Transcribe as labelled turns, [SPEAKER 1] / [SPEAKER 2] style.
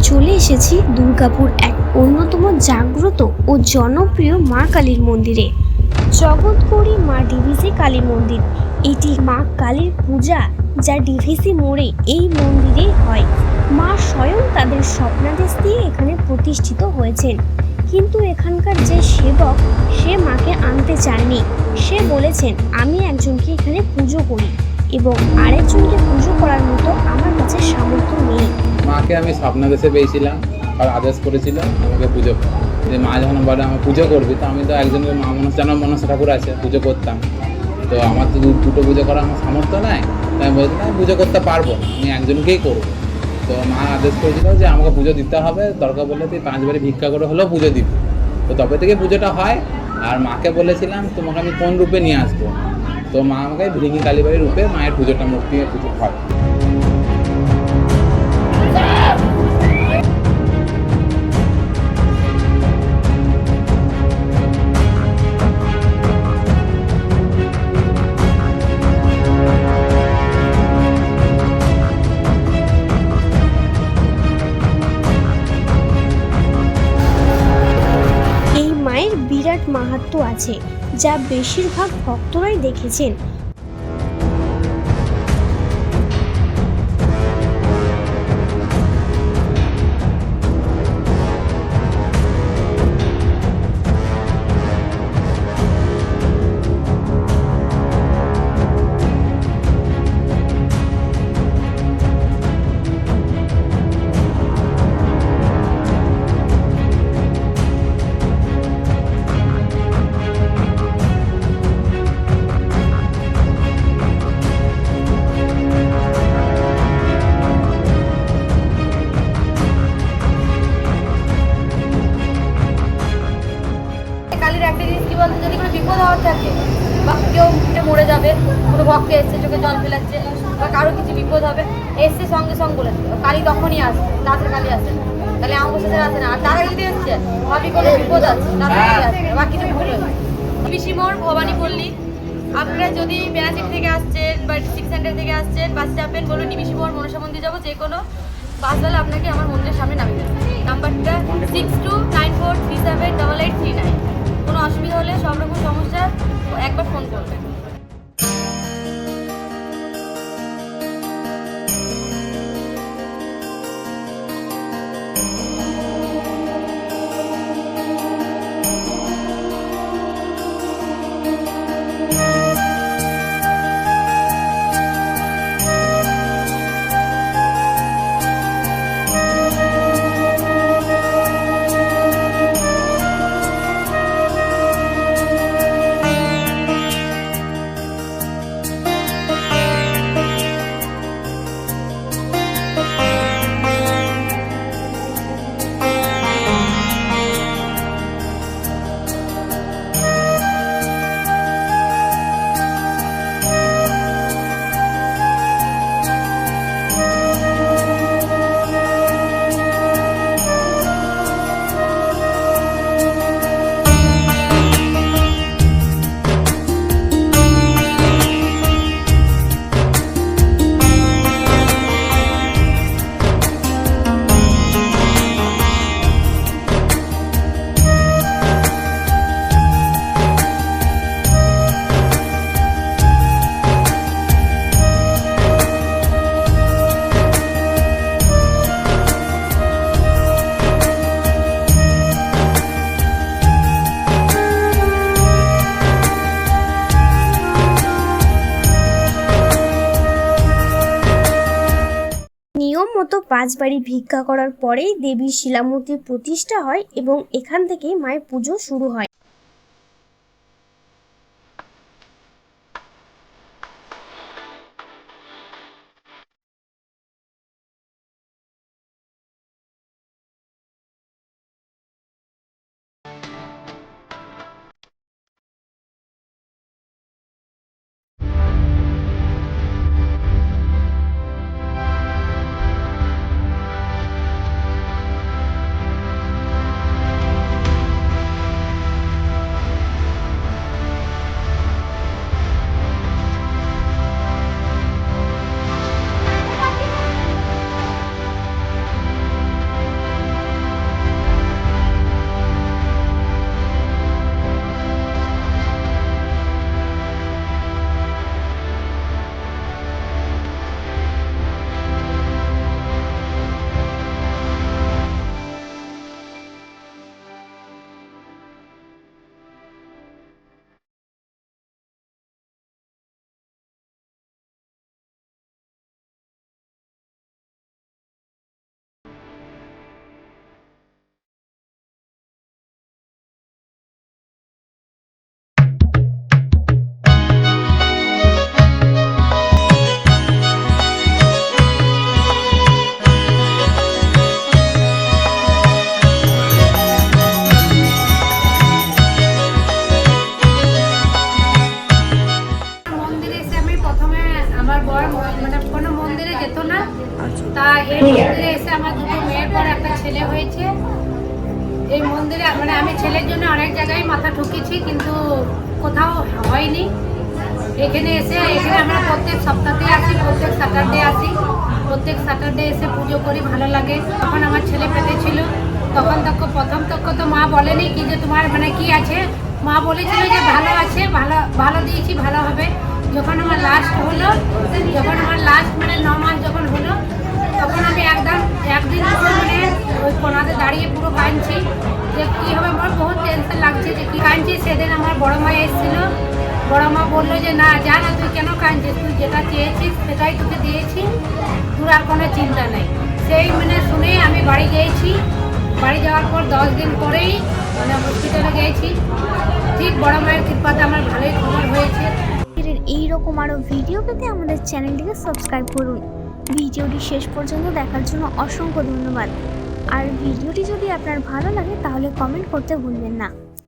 [SPEAKER 1] চলে এসেছি দুর্গাপুর এক অন্যতম জাগ্রত ও জনপ্রিয় মা কালীর মন্দিরে। জগৎগৌরী মা ডিভিসি কালী মন্দির, এটি মা কালীর পূজা যা ডিভিসি মোড়ে এই মন্দিরে হয়। মা স্বয়ং তাদের স্বপ্নাদেশ দিয়ে এখানে প্রতিষ্ঠিত হয়েছেন, কিন্তু এখানকার যে সেবক সে মাকে আনতে চায়নি। সে বলেছেন, আমি একজনকে এখানে পুজো করি এবং আরেকজনকে পুজো করার মতো আমার কাছে সামর্থ্য নেই।
[SPEAKER 2] মাকে আমি স্বপ্নাদেশে পেয়েছিলাম আর আদেশ করেছিল আমাকে পুজো যে মা যখন বলে আমার পুজো করবি, তো আমি তো একজনের মা মনসা ঠাকুর আছে পুজো করতাম, তো আমার তো দুটো পুজো করার আমার সামর্থ্য নাই। তাই আমি বলছিলাম আমি পুজো করতে পারবো না, আমি একজনকেই করবো। তো মা আদেশ করেছিল যে আমাকে পুজো দিতে হবে, দরকার বললে তুই 5 বারে ভিক্ষা করে হলেও পুজো দিবি। তো তবে থেকে পুজোটা হয়। আর মাকে বলেছিলাম তোমাকে আমি কোন রূপে নিয়ে আসবো, তো মা আমাকে ভিড়িঙ্গি কালীবাড়ির রূপে মায়ের পুজোটা মূর্তি পুজো হয়।
[SPEAKER 1] এই মায়ের বিরাট মাহাত্ম্য আছে, যা বেশিরভাগ ভক্তরাই দেখেছেন।
[SPEAKER 3] কালীর একটা জিনিস কি বলতো, যদি কোনো বিপদ হওয়ার থাকে বা কেউ মরে যাবে, কোনো ভক্ত এসছে চোখে জল ফেলাচ্ছে বা কারো কিছু বিপদ হবে, এসছে সঙ্গে সঙ্গে বলে দেবে কালী তখনই আসে, তাড়াতাড়ি কালী আসে না, তাহলে আমার সাথে আসে না। আর তারা যদি এসছে ভাবি কোনো বিপদ আছে তাড়াতাড়ি আসে না বা কিছু ভুল হয়েছে। ডিভিসি মোড় ভবানীপল্লী, আপনারা যদি বেনাচির থেকে আসছেন বা সিটি সেন্টার থেকে আসছেন, বাস চাপেন, বলুন ডিভিসি মোড় মনসা মন্দির যাবো, যে কোনো বাসওয়ালা আপনাকে আমার মন্দিরের সামনে নামিয়ে দেবে। নাম্বারটা 6294378839। কোনো অসুবিধা হলে সব রকম সমস্যা একবার ফোন করবেন।
[SPEAKER 1] নিয়ম মতো 5 বাড়ি ভিক্ষা করার পরেই দেবীর শিলামূর্তির প্রতিষ্ঠা হয় এবং এখান থেকেই মায়ের পুজো শুরু হয়।
[SPEAKER 4] আমার বর মানে কোনো মন্দিরে যেত না, তা এই মন্দিরে এসে আমার দুটো মেয়ের পর একটা ছেলে হয়েছে। এই মন্দিরে মানে আমি ছেলের জন্য অনেক জায়গায় মাথা ঠুকেছি, কিন্তু কোথাও হয়নি। এখানে আমরা প্রত্যেক সপ্তাহে আসি, প্রত্যেক স্যাটারডে আসি, প্রত্যেক স্যাটারডে এসে পুজো করি, ভালো লাগে। তখন আমার ছেলে পেটে ছিল, তখন প্রথম তো মা বলেনি কি যে তোমার মানে কি আছে, মা বলেছিল যে ভালো আছে, ভালো দিয়েছি, ভালো হবে। যখন আমার লাস্ট মানে 9 মাস যখন হলো, তখন আমি একদিন মানে ওই কোনাতে দাঁড়িয়ে পুরো কাঁদছি যে কী হবে, আমার বহুত টেনশন লাগছে যে কী কাঁদছি। সেদিন আমার বড় মা এসেছিলো, বড় মা বললো যে না যা না, তুই কেন কাঁদছিস, তুই যেটা চেয়েছিস সেটাই তোকে দিয়েছি, তোর আর কোনো চিন্তা নেই। সেই মানে শুনে আমি বাড়ি গিয়েছি। বাড়ি যাওয়ার পর 10 দিন পরেই মানে হসপিটালে গিয়েছি। ঠিক বড় মায়ের কৃপাতে আমার ভালোই খবর হয়েছে।
[SPEAKER 1] এইরকম আরও ভিডিও পেতে আমাদের চ্যানেলটিকে সাবস্ক্রাইব করুন। ভিডিওটি শেষ পর্যন্ত দেখার জন্য অসংখ্য ধন্যবাদ। আর ভিডিওটি যদি আপনার ভালো লাগে তাহলে কমেন্ট করতে ভুলবেন না।